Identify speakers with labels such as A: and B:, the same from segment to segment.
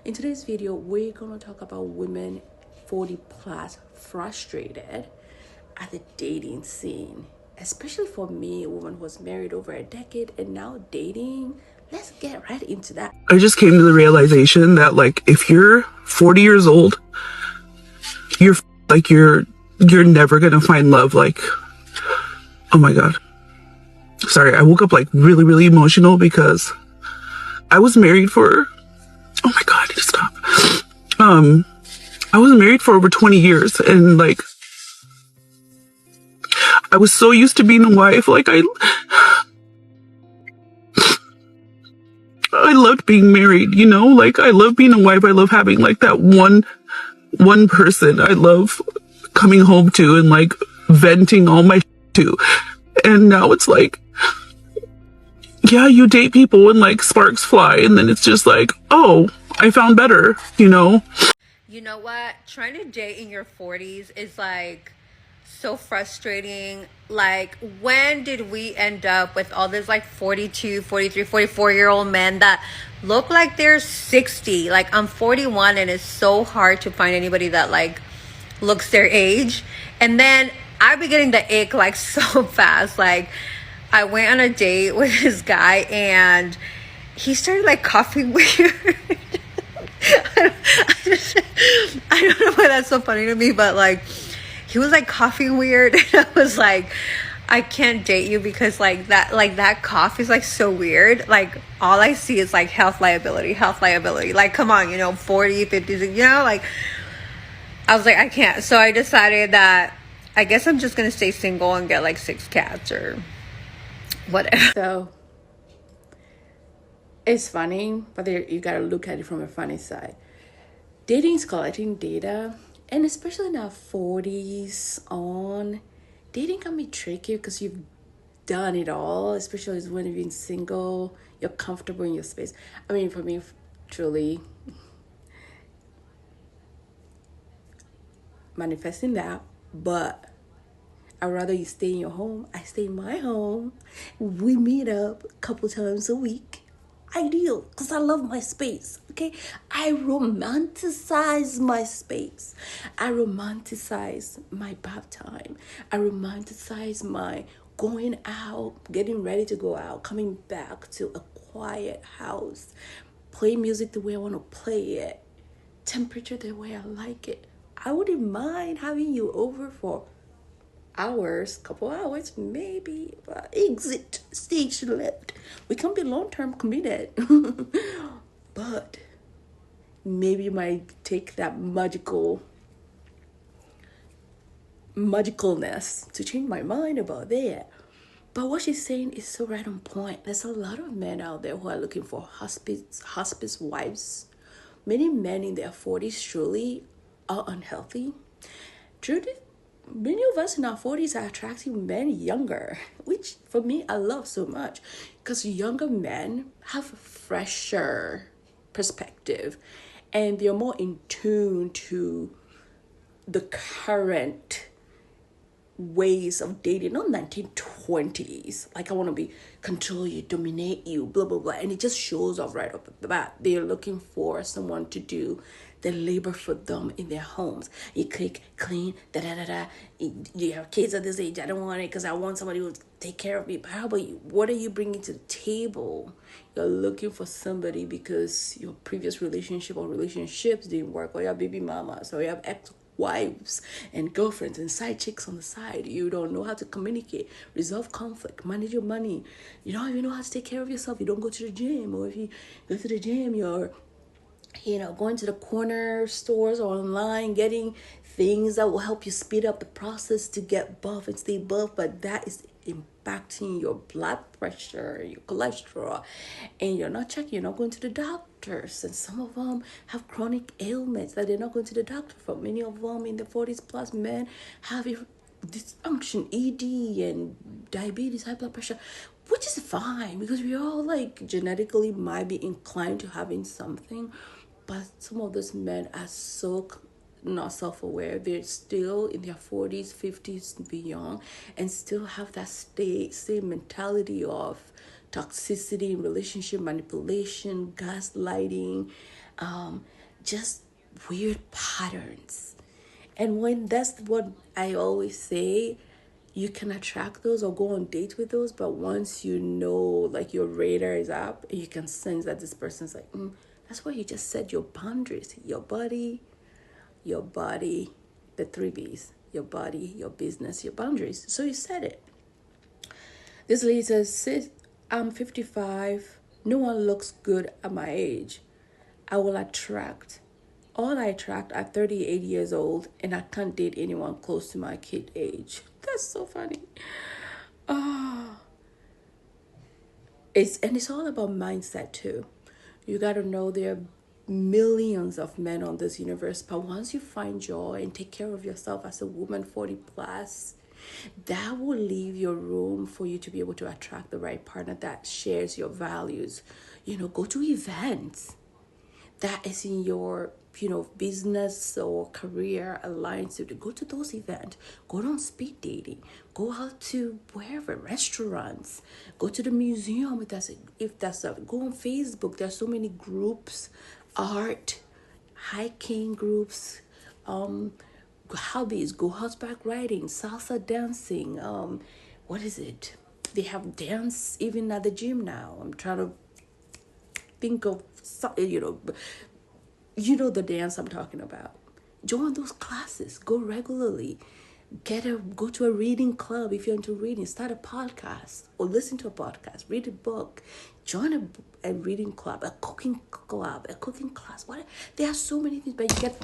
A: In today's video, we're going to talk about women 40 plus frustrated at the dating scene, especially for me, a woman who was married over a decade and now dating. Let's get right into that.
B: I just came to the realization that, like, if you're 40 years old, you're like you're never gonna find love. Like, oh my god, sorry, I woke up like really emotional because I was married for, oh my god, just stop. I was married for over 20 years, and like I was so used to being a wife. Like, I loved being married, you know? Like, I love being a wife. I love having like that one person I love coming home to and like venting all my to. And now it's like, yeah, you date people and like sparks fly, and then it's just like, oh, I found better, you know?
C: You know what? Trying to date in your 40s is like so frustrating. Like, when did we end up with all this like 42, 43, 44-year-old men that look like they're 60? Like, I'm 41 and it's so hard to find anybody that like looks their age. And then I be getting the ick like so fast. Like, I went on a date with this guy and he started like coughing weird. I don't know why that's so funny to me, but like he was like coughing weird and I was like, I can't date you because like that cough is like so weird. Like, all I see is like health liability. Like, come on, 40, 50, like I was like, I can't. So I decided that I guess I'm just gonna stay single and get like 6 cats or whatever.
A: So it's funny, but you gotta look at it from a funny side. Dating is collecting data, and especially in our 40s on, dating can be tricky because you've done it all, especially when you've been single, you're comfortable in your space. I mean, for me, truly manifesting that, but I'd rather you stay in your home. I stay in my home. We meet up a couple times a week. Ideal, because I love my space. Okay, I romanticize my space. I romanticize my bath time. I romanticize my going out, getting ready to go out, coming back to a quiet house, play music the way I want to play it, temperature the way I like it. I wouldn't mind having you over for couple hours, maybe, but exit stage left. We can be long-term committed. But maybe you might take that magicalness to change my mind about that. But what she's saying is so right on point. There's a lot of men out there who are looking for hospice wives. Many men in their 40s truly are unhealthy. Truly, many of us in our 40s are attracting men younger, which for me I love so much, because younger men have fresher perspective and they're more in tune to the current ways of dating, not 1920s. Like, I want to be control you, dominate you, blah blah blah, and it just shows off right off the bat. They're looking for someone to do the labor for them in their homes. You cook, clean, da da da da. You have kids at this age. I don't want it because I want somebody who will take care of me. But how about you? What are you bringing to the table? You're looking for somebody because your previous relationship or relationships didn't work, or your baby mamas, or you have wives and girlfriends and side chicks on the side. You don't know how to communicate, resolve conflict, manage your money. You don't even know how to take care of yourself. You don't go to the gym, or if you go to the gym, you're going to the corner stores or online, getting things that will help you speed up the process to get buff and stay buff, but that is impacting your blood pressure, your cholesterol, and you're not going to the doctors. And some of them have chronic ailments that they're not going to the doctor for. Many of them in the 40s plus men have dysfunction, ED, and diabetes, high blood pressure, which is fine because we all like genetically might be inclined to having something. But some of those men are so not self-aware. They're still in their 40s, 50s, and beyond, and still have that same mentality of toxicity in relationship, manipulation, gaslighting, just weird patterns. And when that's what I always say, you can attract those or go on dates with those, but once you know, like your radar is up, you can sense that this person's like, that's why you just set your boundaries. Your body, the three B's, your body, your business, your boundaries. So you said it. This lady says, "Sis, I'm 55. No one looks good at my age. All I attract are 38 years old, and I can't date anyone close to my kid age." That's so funny. It's all about mindset too. You gotta know there are millions of men on this universe, but once you find joy and take care of yourself as a woman 40 plus, that will leave your room for you to be able to attract the right partner that shares your values. Go to events that is in your business or career alliance. To go to those events, go on speed dating, go out to wherever, restaurants, go to the museum. Go on Facebook. There's so many groups, art, hiking groups, hobbies, go horseback riding, salsa dancing, what is it, they have dance even at the gym now. I'm trying to think of the dance I'm talking about. Join those classes, go regularly, go to a reading club. If you're into reading, start a podcast or listen to a podcast, read a book, join a reading club, a cooking class. There are so many things, but you get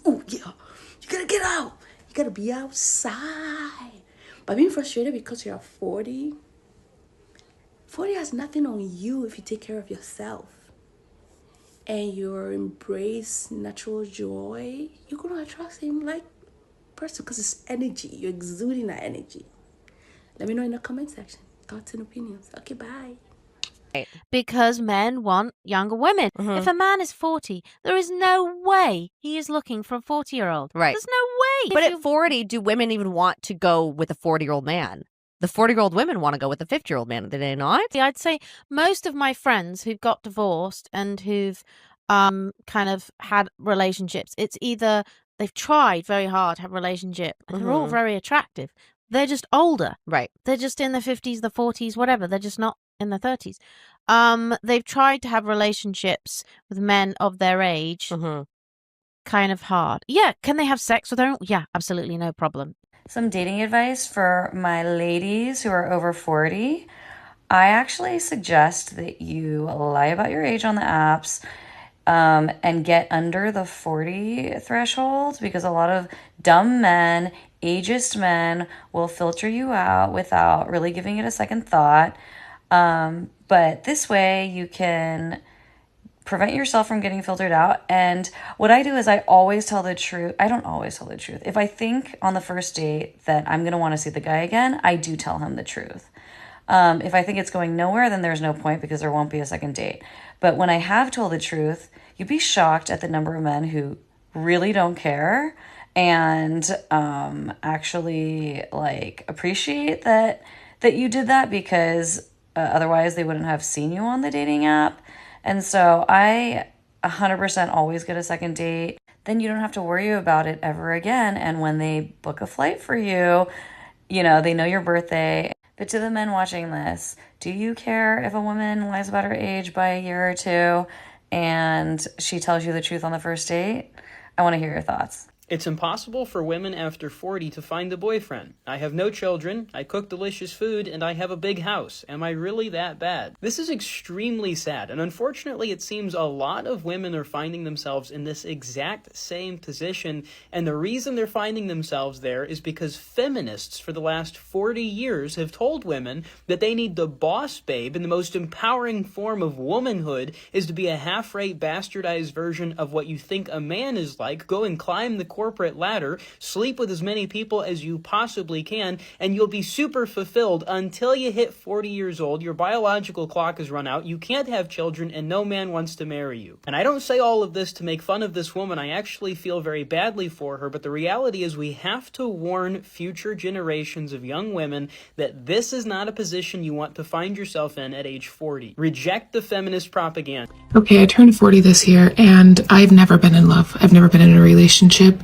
A: oh yeah, you gotta get out, you gotta be outside. But being frustrated because you're 40 has nothing on you if you take care of yourself and you embrace natural joy. You're gonna attract the same like person because it's energy. You're exuding that energy. Let me know in the comment section. Thoughts and opinions. Okay, bye.
D: Because men want younger women. If a man is 40, there is no way he is looking for a 40-year-old.
E: Right.
D: There's no way.
E: But at 40, do women even want to go with a 40-year-old man? The 40-year-old women want to go with a 50-year-old man, do they not?
D: I'd say most of my friends who've got divorced and who've kind of had relationships, it's either they've tried very hard to have a relationship and they're all very attractive. They're just older.
E: Right.
D: They're just in the 50s, the 40s, whatever. They're just not in the 30s. They've tried to have relationships with men of their age. Kind of hard. Yeah. Can they have sex with their own? Yeah, absolutely no problem.
F: Some dating advice for my ladies who are over 40. I actually suggest that you lie about your age on the apps and get under the 40 threshold, because a lot of dumb men, ageist men, will filter you out without really giving it a second thought. But this way you can prevent yourself from getting filtered out. And what I do is I always tell the truth. I don't always tell the truth. If I think on the first date that I'm going to want to see the guy again, I do tell him the truth. If I think it's going nowhere, then there's no point because there won't be a second date. But when I have told the truth, you'd be shocked at the number of men who really don't care and actually like appreciate that you did that, because otherwise they wouldn't have seen you on the dating app. And so I 100% always get a second date. Then you don't have to worry about it ever again. And when they book a flight for you, they know your birthday. But to the men watching this, do you care if a woman lies about her age by a year or two and she tells you the truth on the first date? I want to hear your thoughts.
G: It's impossible for women after 40 to find a boyfriend. I have no children, I cook delicious food, and I have a big house. Am I really that bad? This is extremely sad, and unfortunately it seems a lot of women are finding themselves in this exact same position, and the reason they're finding themselves there is because feminists for the last 40 years have told women that they need the boss babe, and the most empowering form of womanhood is to be a half-rate bastardized version of what you think a man is like. Go and climb the corporate ladder, sleep with as many people as you possibly can, and you'll be super fulfilled until you hit 40 years old. Your biological clock has run out, you can't have children, and no man wants to marry you. And I don't say all of this to make fun of this woman. I actually feel very badly for her, but the reality is we have to warn future generations of young women that this is not a position you want to find yourself in at age 40. Reject the feminist propaganda.
H: Okay, I turned 40 this year, and I've never been in love. I've never been in a relationship,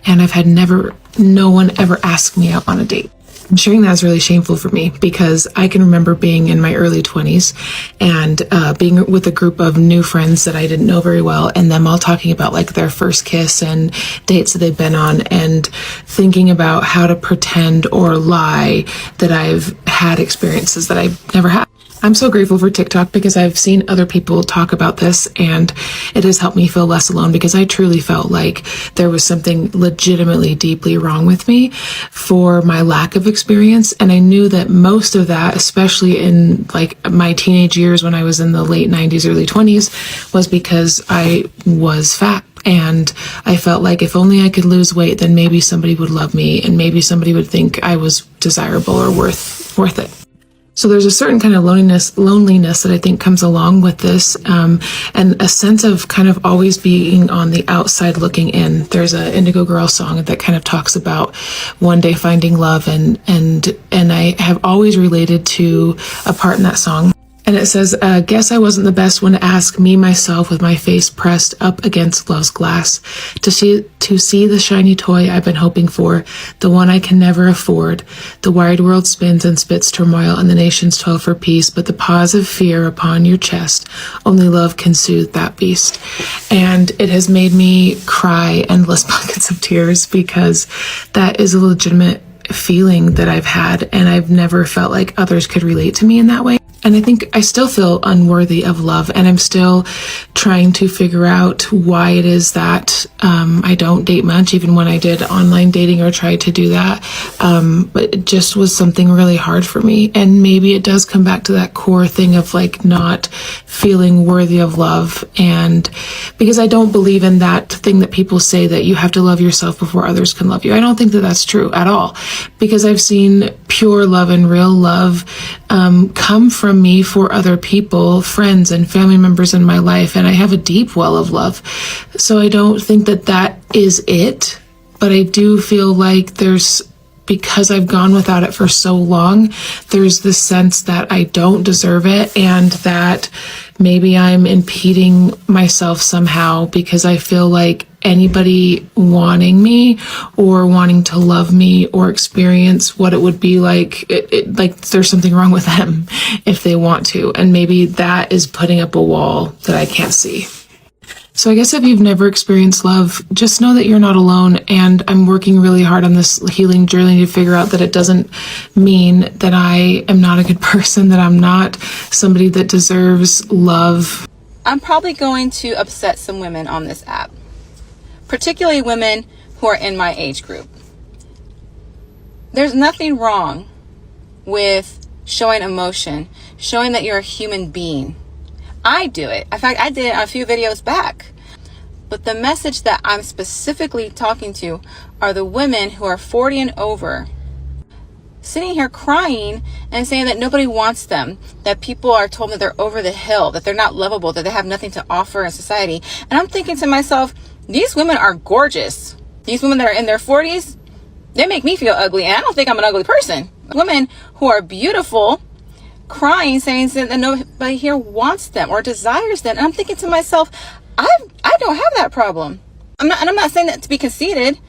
H: and I've had no one ever ask me out on a date. Sharing that is really shameful for me because I can remember being in my early 20s and being with a group of new friends that I didn't know very well, and them all talking about like their first kiss and dates that they've been on, and thinking about how to pretend or lie that I've had experiences that I've never had. I'm so grateful for TikTok because I've seen other people talk about this, and it has helped me feel less alone because I truly felt like there was something legitimately deeply wrong with me for my lack of experience. And I knew that most of that, especially in like my teenage years when I was in the late 90s, early 20s, was because I was fat. And I felt like if only I could lose weight, then maybe somebody would love me and maybe somebody would think I was desirable or worth it. So there's a certain kind of loneliness that I think comes along with this, and a sense of kind of always being on the outside looking in. There's a Indigo Girl song that kind of talks about one day finding love, and I have always related to a part in that song. And it says, guess I wasn't the best one to ask me myself with my face pressed up against love's glass to see the shiny toy I've been hoping for, the one I can never afford. The wide world spins and spits turmoil and the nations toil for peace, but the pause of fear upon your chest, only love can soothe that beast. And it has made me cry endless buckets of tears because that is a legitimate feeling that I've had, and I've never felt like others could relate to me in that way. And I think I still feel unworthy of love, and I'm still trying to figure out why it is that I don't date much, even when I did online dating or tried to do that. But it just was something really hard for me. And maybe it does come back to that core thing of like not feeling worthy of love. And because I don't believe in that thing that people say that you have to love yourself before others can love you. I don't think that that's true at all, because I've seen pure love and real love come from me for other people, friends and family members in my life, and I have a deep well of love. So I don't think that that is it, but I do feel like because I've gone without it for so long, there's this sense that I don't deserve it, and that maybe I'm impeding myself somehow because I feel like anybody wanting me or wanting to love me or experience what it would be like, like there's something wrong with them if they want to. And maybe that is putting up a wall that I can't see. So I guess if you've never experienced love, just know that you're not alone. And I'm working really hard on this healing journey to figure out that it doesn't mean that I am not a good person, that I'm not somebody that deserves love.
I: I'm probably going to upset some women on this app, particularly women who are in my age group. There's nothing wrong with showing emotion, showing that you're a human being. I do it. In fact, I did it a few videos back. But the message that I'm specifically talking to are the women who are 40 and over, sitting here crying and saying that nobody wants them, that people are told that they're over the hill, that they're not lovable, that they have nothing to offer in society. And I'm thinking to myself, these women are gorgeous. These women that are in their 40s, they make me feel ugly, and I don't think I'm an ugly person. Women who are beautiful, crying, saying that nobody here wants them or desires them. And I'm thinking to myself, I don't have that problem. I'm not saying that to be conceited.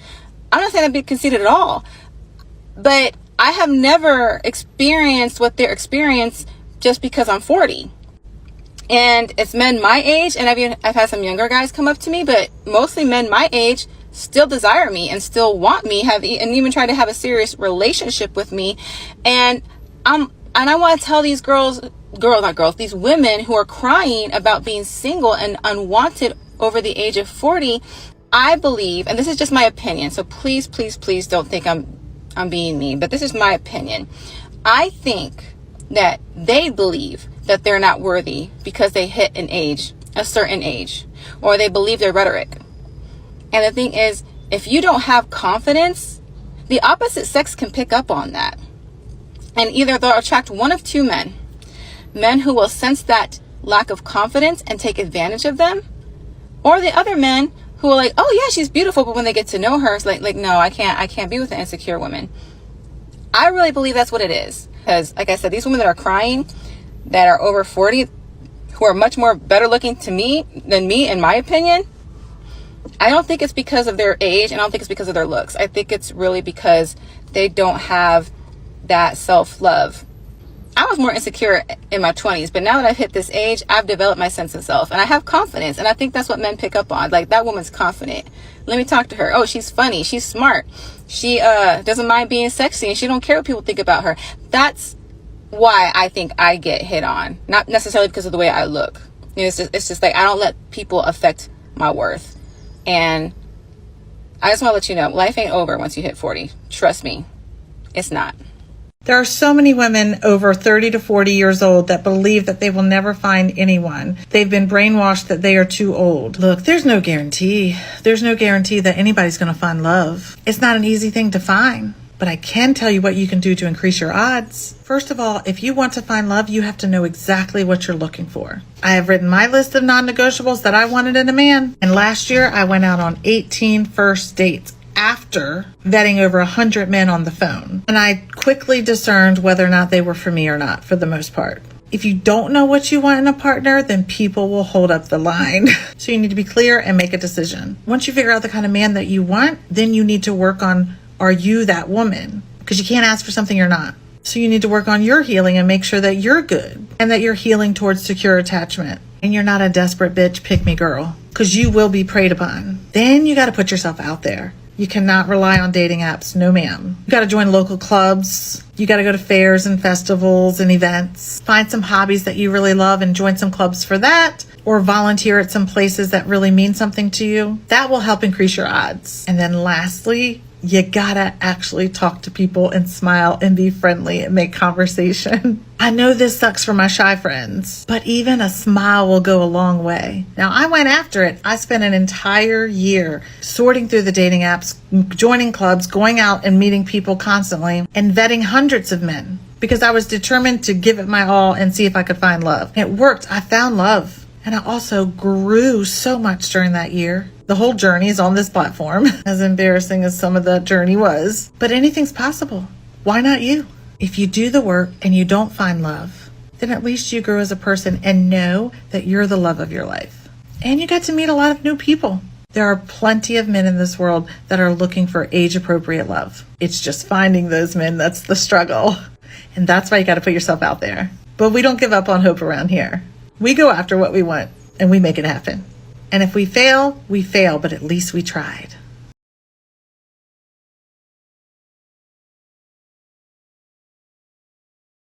I: I'm not saying that to be conceited at all. But I have never experienced what they're experiencing just because I'm 40. And it's men my age, and I've had some younger guys come up to me, but mostly men my age still desire me and still want me, and even try to have a serious relationship with me. And I want to tell these these women who are crying about being single and unwanted over the age of 40, I believe, and this is just my opinion, so please, please, please don't think I'm being mean, but this is my opinion. I think that they believe that they're not worthy because they hit a certain age, or they believe their rhetoric. And the thing is, If you don't have confidence, the opposite sex can pick up on that. And either they'll attract one of two men. Men who will sense that lack of confidence and take advantage of them, or the other men who are like, oh yeah, she's beautiful, but when they get to know her, it's like no, I can't be with an insecure woman. I really believe that's what it is. Because like I said, these women that are crying, that are over 40, who are much more better looking to me than me, in my opinion, I don't think it's because of their age. I don't think it's because of their looks. I think it's really because they don't have that self-love. I was more insecure in my 20s, but now that I've hit this age, I've developed my sense of self and I have confidence. And I think that's what men pick up on. Like, that woman's confident. Let me talk to her. Oh, she's funny. She's smart. She doesn't mind being sexy and she don't care what people think about her. That's why I think I get hit on. Not necessarily because of the way I look. You know, it's just like, I don't let people affect my worth. And I just want to let you know, life ain't over once you hit 40. Trust me, it's not.
J: There are so many women over 30 to 40 years old that believe that they will never find anyone. They've been brainwashed that they are too old. Look, there's no guarantee. There's no guarantee that anybody's going to find love. It's not an easy thing to find. But I can tell you what you can do to increase your odds. First of all, if you want to find love, you have to know exactly what you're looking for. I have written my list of non-negotiables that I wanted in a man. And last year, I went out on 18 first dates after vetting over 100 men on the phone. And I quickly discerned whether or not they were for me or not, for the most part. If you don't know what you want in a partner, then people will hold up the line. So you need to be clear and make a decision. Once you figure out the kind of man that you want, then you need to work on, are you that woman? Because you can't ask for something you're not. So you need to work on your healing and make sure that you're good and that you're healing towards secure attachment. And you're not a desperate bitch pick me girl, because you will be preyed upon. Then you got to put yourself out there. You cannot rely on dating apps. No, ma'am. You got to join local clubs. You got to go to fairs and festivals and events. Find some hobbies that you really love and join some clubs for that. Or volunteer at some places that really mean something to you. That will help increase your odds. And then lastly, you gotta actually talk to people and smile and be friendly and make conversation. I know this sucks for my shy friends, but even a smile will go a long way. Now, I went after it. I spent an entire year sorting through the dating apps, joining clubs, going out and meeting people constantly, and vetting hundreds of men because I was determined to give it my all and see if I could find love. And it worked. I found love. And I also grew so much during that year. The whole journey is on this platform, as embarrassing as some of the journey was. But anything's possible. Why not you? If you do the work and you don't find love, then at least you grow as a person and know that you're the love of your life. And you get to meet a lot of new people. There are plenty of men in this world that are looking for age-appropriate love. It's just finding those men that's the struggle. And that's why you got to put yourself out there. But we don't give up on hope around here. We go after what we want and we make it happen. And if we fail, but at least we tried.